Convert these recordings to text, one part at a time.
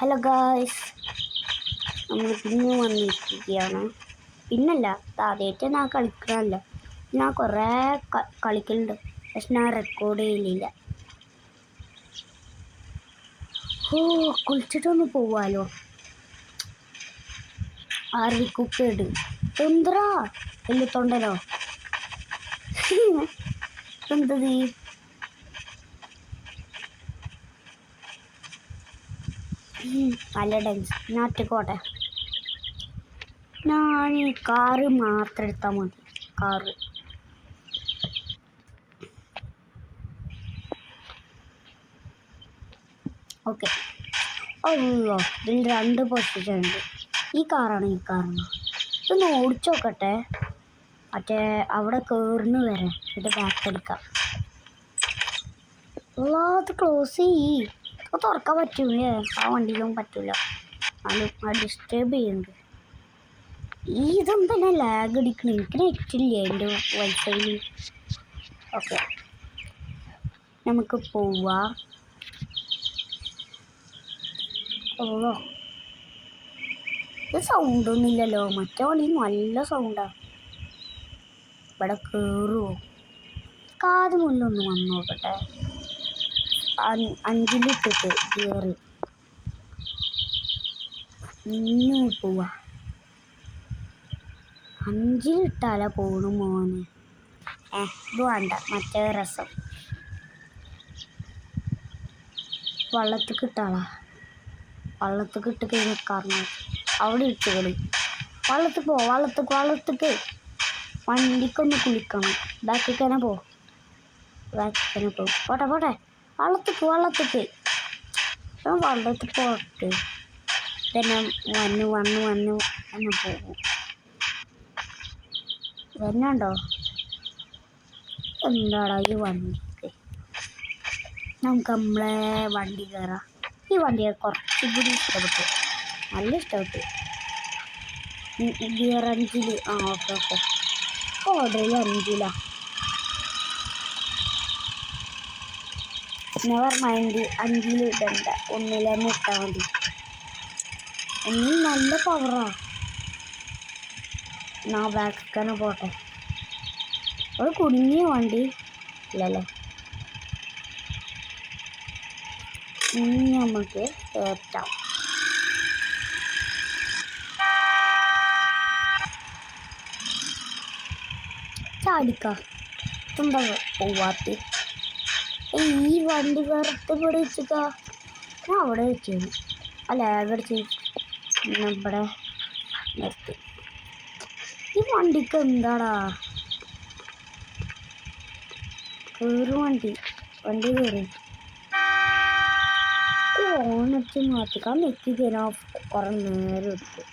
Hello guys, നമ്മൾ പിന്നെ വന്നിരിക്കുകയാണ്. പിന്നല്ല, ആദ്യമായിട്ട് ഞാൻ കളിക്കണമല്ല. ഞാൻ കുറേ കളിക്കലുണ്ട്, പക്ഷെ ഞാൻ റെക്കോർഡ് ചെയ്യലില്ല. കുളിച്ചിട്ടൊന്ന് പോവാലോ. ആർവിക്കുക്കേട് എന്തരാ വലിയ തൊണ്ടലോ എന്തത് നല്ല ഡാൻസ്. ഞാൻ ഒറ്റക്കോട്ടെ. ഞാൻ ഈ കാറ് മാത്രം എടുത്താൽ മതി. Car okay. അയ്യോ, ഇതിൽ 2 പൊസിഷൻ ഉണ്ട്. ഈ കാറാണ്. ഇതൊന്ന് ഓടിച്ചു നോക്കട്ടെ. മറ്റേ അവിടെ കയറുന്നു വരെ ഇത് ബാക്ക് അടിക്കാം. അത് ക്ലോസ് ചെയ്യ്. അത് തുറക്കാൻ പറ്റൂലേ? ആ വണ്ടിയിലൊന്നും പറ്റൂല. അത് ഡിസ്റ്റർബ് ചെയ്യുന്നുണ്ട്. ഇതെന്താ ലാഗ് അടിക്കണേ? എനിക്ക് നെറ്റില്ലേ എൻ്റെ വൈഫൈയിൽ. ഓക്കെ, നമുക്ക് പോവാം. ഇത് സൗണ്ടൊന്നും ഇല്ലല്ലോ. മറ്റേ വണ്ടി നല്ല സൗണ്ടാണ്. ഇവിടെ കയറുമോ? കാത് മുന്നൊന്ന് വന്ന് നോക്കട്ടെ. 5-ലിട്ടിട്ട് കയറി പോവാ. 5-ലിട്ടാലാ പോണു മോനെ. ഇത് വേണ്ട, മറ്റേ രസം. വള്ളത്തിൽ കിട്ടാളാ. വള്ളത്തിൽ കിട്ട് കഴിഞ്ഞ് കറങ്ങി അവിടെ ഇട്ട് കളി. വള്ളത്തേക്ക് വണ്ടിക്കൊന്ന് കുളിക്കണം. ബാക്കിൽ പോ. പോട്ടെ വള്ളത്തേക്ക് വള്ളത്തിൽ പോട്ടെ. തന്നെ വന്ന് എന്ന് പോകും. വരുന്നുണ്ടോ? എന്താടാ ഈ വണ്ടിക്ക്? നമുക്ക് നമ്മളെ വണ്ടി കയറാം. ഈ വണ്ടിയെ കുറച്ചും കൂടി ഇഷ്ടപ്പെട്ടു. നല്ല ഇഷ്ടപ്പെട്ടു. ഗിയർ 5-ൽ. ഓക്കെ. ഓർഡറിൽ 5-ലാ. നെവർ മൈൻഡ്, 5-ൽ ഇടണ്ട. 1-ൽ തന്നെ ഇട്ടാൽ മതി. 1-ൽ നല്ല പവറാ. ഞാൻ ബാക്കിൽ പോട്ടെ. അത് കുടുങ്ങിയ വണ്ടി ഇല്ലല്ലേ. ഇനി നമുക്ക് കയറ്റാം. ചാടിക്കാം. എന്താ പോവാത്ത? ഈ വണ്ടി വെറുതെ ഇവിടെ വെച്ചിക്ക. ഞാൻ അവിടെ വെച്ചു. ലാഗടിച്ച് ഇവിടെ നിർത്തി. ഈ വണ്ടിക്ക് എന്താടാ? വണ്ടി കയറി. ഈ ഓണച്ച് മാറ്റിക്കാൻ നെറ്റി തരാൻ കുറെ നേരം എടുക്കും.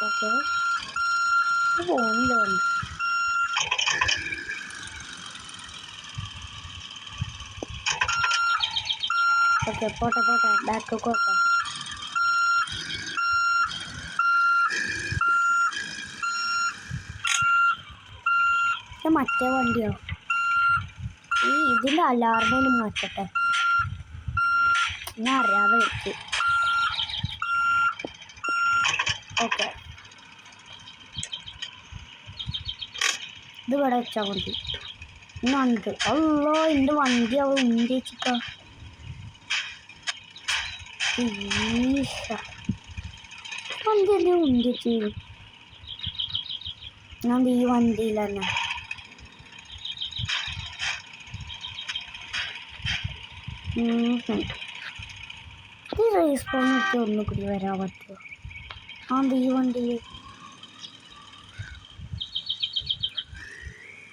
ഓക്കെ, പോകുന്നില്ല വണ്ടി. ഓക്കെ, പോട്ടെ. ബാക്ക് പോട്ടെ. മറ്റേ വണ്ടിയോ? ഇതിൻ്റെ അലാറിനൊന്നും മാറ്റട്ടെ. ഞാൻ അറിയാതെ വെച്ച്. ഓക്കെ, ഇത് ഇവിടെ വെച്ചാൽ മതി. ഇന്നുണ്ട്. അല്ലോ, എൻ്റെ വണ്ടി അവൾ ഉന്തി വെച്ചിക്ക. വണ്ടി അല്ലേ ഉന്തി വെച്ച്. ഞാൻ ഈ വണ്ടിയിൽ തന്നെ. ഈ റേസ് പോണൊക്കെ ഒന്നുകൂടി വരാൻ പറ്റുമോ? ഈ വണ്ടിയിൽ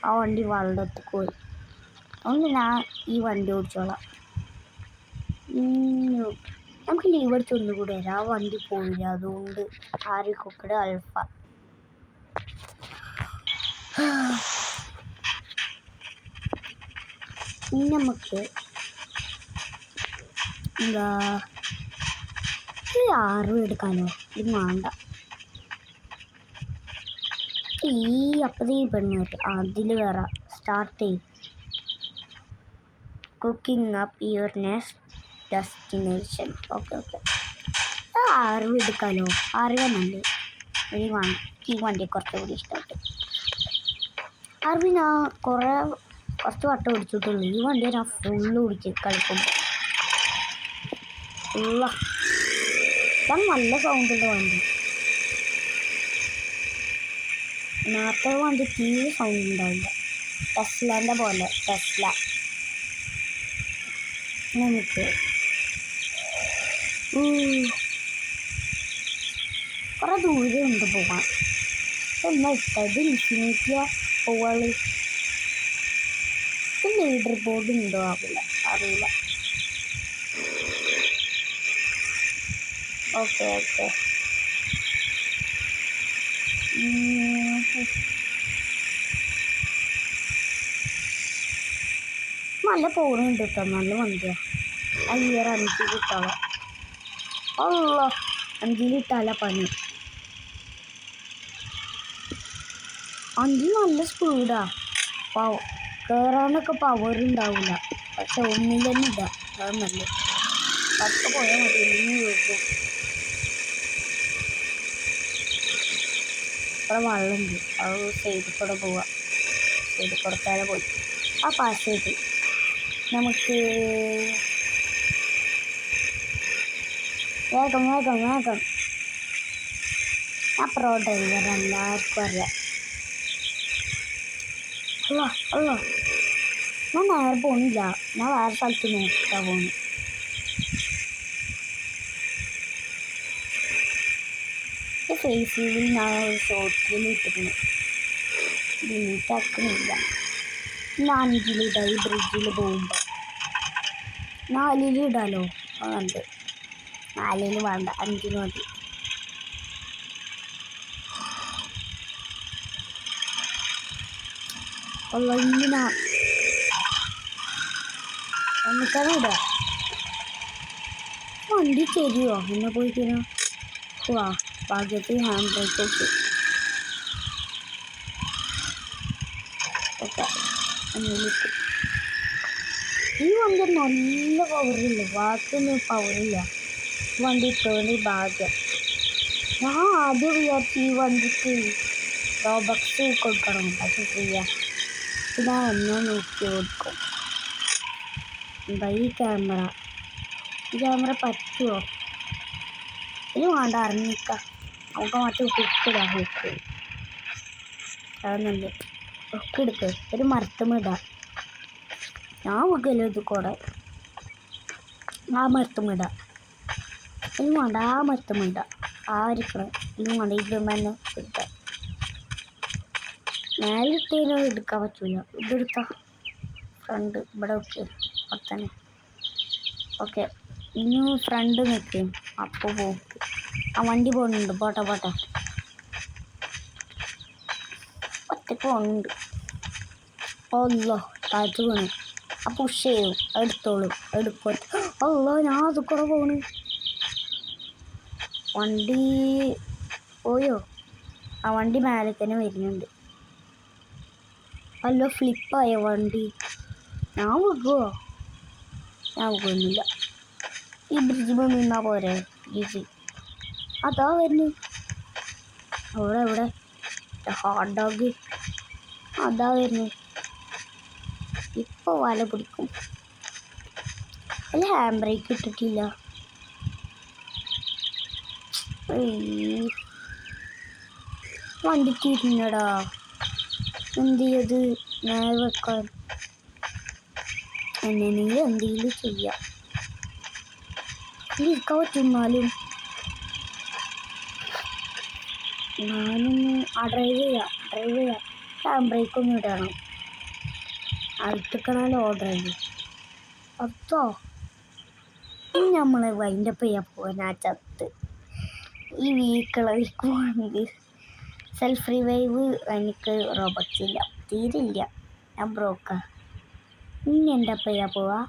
ആ വണ്ടി വള്ളത്തിൽ പോയി. അതുകൊണ്ട് ഞാൻ ഈ വണ്ടി ഓടിച്ചോളാം. നമുക്ക് ലീവ് അടിച്ച് ഒന്നുകൂടി വരാം. ആ വണ്ടി പോയില്ല. അതുകൊണ്ട് ആർവിക്കുക്കേട് അൽഫ. ഇനി നമുക്ക് എന്താ ഈ 6 എടുക്കാനോ? ഇത് വേണ്ട. ഈ പെണ്ണ് അതിൽ കയറാം. സ്റ്റാർട്ട് ചെയ്യും. Cooking up your next destination. Okay okay. അറിവ് എടുക്കാമല്ലോ. അറിയാമല്ലേ ഈ വണ്ടിയെ കുറച്ചുകൂടി ഇഷ്ടമായിട്ട്. അറിവ് ഞാൻ കുറച്ച് വട്ടം ഓടിച്ചിട്ടുള്ളൂ. ഈ വണ്ടിയെ ഞാൻ ഫുള്ള് ഓടിച്ച് കളിക്കുമ്പോൾ ഞാൻ നല്ല സൗണ്ടുള്ള വണ്ടി. നേരത്തെ വണ്ടി തീരെ സൗണ്ട് ഉണ്ടാവില്ല. ടെസ്ലാൻ്റെ പോലെ. ടെസ്ല നമുക്ക് കുറേ ദൂരം ഉണ്ട് പോകാൻ. എന്നാ ഇട്ടത് ഇൻഫിനിറ്റിയാ പോവാള്. ലീഡർ ബോർഡ് ഉണ്ടോ അറിയില്ല. Okay okay. നല്ല പോകുന്നുണ്ട് കേട്ടോ. നല്ല വണ്ടിയാണ്. അയ്യർ 5 കിട്ടാളോ. അല്ല 5 ഇട്ടാല പണി. 5 നല്ല സ്പീഡാ. കയറാനൊക്കെ പവർ ഉണ്ടാവില്ല. പക്ഷെ 1 തന്നെ ഇല്ല. അത് നല്ല 10 പോയാൽ മതി. ഇനി വീഴും. ഇവിടെ വെള്ളമുണ്ട്. അത് സൈഡിൽ കൂടെ പോവാം. സൈഡിൽ കൂടെ പോയി പാസ് ചെയ്ത് നമുക്ക് വേഗം. ഞാൻ പ്രോ ഡ്രൈവർ എല്ലാവർക്കും അറിയാം. അല്ലോ ഞാൻ നേരെ പോണില്ല. ഞാൻ വേറെ സ്ഥലത്ത് നോക്കിട്ടാ പോണു. ഈ ഫേസിൽ ഞാൻ ഷോർട്ടിൽ ഇട്ടിരുന്നു. ഡിലീറ്റാക്കുന്നില്ല. 5 ഇടാം. ഈ ബ്രിഡ്ജിൽ പോകുമ്പോൾ 4 ഇടാലോ. അതുണ്ട്. 4 വേണ്ട, 5 മതി. ഇങ്ങനെ എന്നിട്ടാണ് ഇടുക. വണ്ടി ശരിയോ എന്നെ പോയിക്കണോ. ഭാഗ്യത്തിൽ ഹാൻഡ് ബ്രേക്ക് വെച്ചു. ഓക്കെ. ഈ വണ്ടി നല്ല പവറില്ല. ബാക്കിയൊന്നും പവറില്ല. വണ്ടി ഇട്ടോണ്ട് ഭാഗ്യം. ഞാൻ ആദ്യം വിചാരിച്ചു ഈ വണ്ടിക്ക് റോബക്സ് കൊടുക്കണം. പക്ഷെ ഫ്രീയാ. ഞാൻ എന്നെ നോക്കി കൊടുക്കും. ഈ ക്യാമറ പറ്റുമോ? ഇത് വേണ്ട, അറിഞ്ഞിക്കാം. നമുക്ക് മറ്റേ ഹുക്കിടാം. അതൊന്നുണ്ട്. ഹുക്കെടുക്ക്. ഒരു മരത്തുമിടാം. ഞാൻ ഹുക്കല്ലോ ഇത് കൂടെ. ആ മരത്തുമിടാം. ഇനി വേണ്ട, ആ മരത്തുമിടാം. ആയിരിക്കണം. ഇനി വേണ്ട, ഇതുമ്മ തന്നെ എടുക്കാം. മേലിട്ടേനോ എടുക്കാൻ പറ്റൂല. ഇതെടുക്കാം. ഫ്രണ്ട് ഇവിടെ വെക്ക്. തന്നെ. ഓക്കെ. ഇനി ഫ്രണ്ട് നിൽക്കും. അപ്പോൾ പോകും. ആ വണ്ടി പോകുന്നുണ്ട്. പോട്ടെ ഒറ്റക്ക് പോകുന്നുണ്ട്. അല്ലോ താഴ്ച വീണു. ആ പുഷ് ചെയ്യും. എടുക്കും. അല്ലോ ഞാൻ അത് കൂടെ പോണു. വണ്ടി പോയോ? ആ വണ്ടി മേലെ തന്നെ വരുന്നുണ്ട്. അല്ലോ ഫ്ലിപ്പായ വണ്ടി. ഞാൻ വെക്കുമോ? ഞാൻ വെക്കുന്നില്ല. ഈ ബ്രിഡ്ജ് നിന്നാ പോരെ. ഈസി. അതാ വരുന്നു. എവിടെ ഹോട്ട് ഡോഗ്. അതാ വരുന്നു. ഇപ്പോൾ വല പിടിക്കും. അല്ല ഹാൻഡ് ബ്രേക്ക് ഇട്ടിട്ടില്ല. വണ്ടിക്ക് ഇരുന്നടാ. എന്ത് ചെയ്ത് നേരെ വെക്കാൻ. എന്നെങ്കിലും എന്തെങ്കിലും ചെയ്യാം. ഇരിക്കാൻ പറ്റുന്നാലും ഞാനൊന്ന് ഡ്രൈവ് ചെയ്യാം. ഹാൻഡ് ബ്രേക്ക് ഒന്നും ഇടണം. അടുത്തക്കണാലോ ഡ്രൈവ്. അതോ നമ്മൾ വൈൻഡപ്പ് ചെയ്യാൻ പോകാൻ. ആ ചത്ത് ഈ വീക്കിളർക്ക് പോകണമെങ്കിൽ സെൽഫ് റിവൈവ് എനിക്ക് റോബോട്ട്സ് ഇല്ല. തീരില്ല. ഞാൻ ബ്രോക്കാ. ഇനി എൻ്റെ ചെയ്യാൻ പോവാ.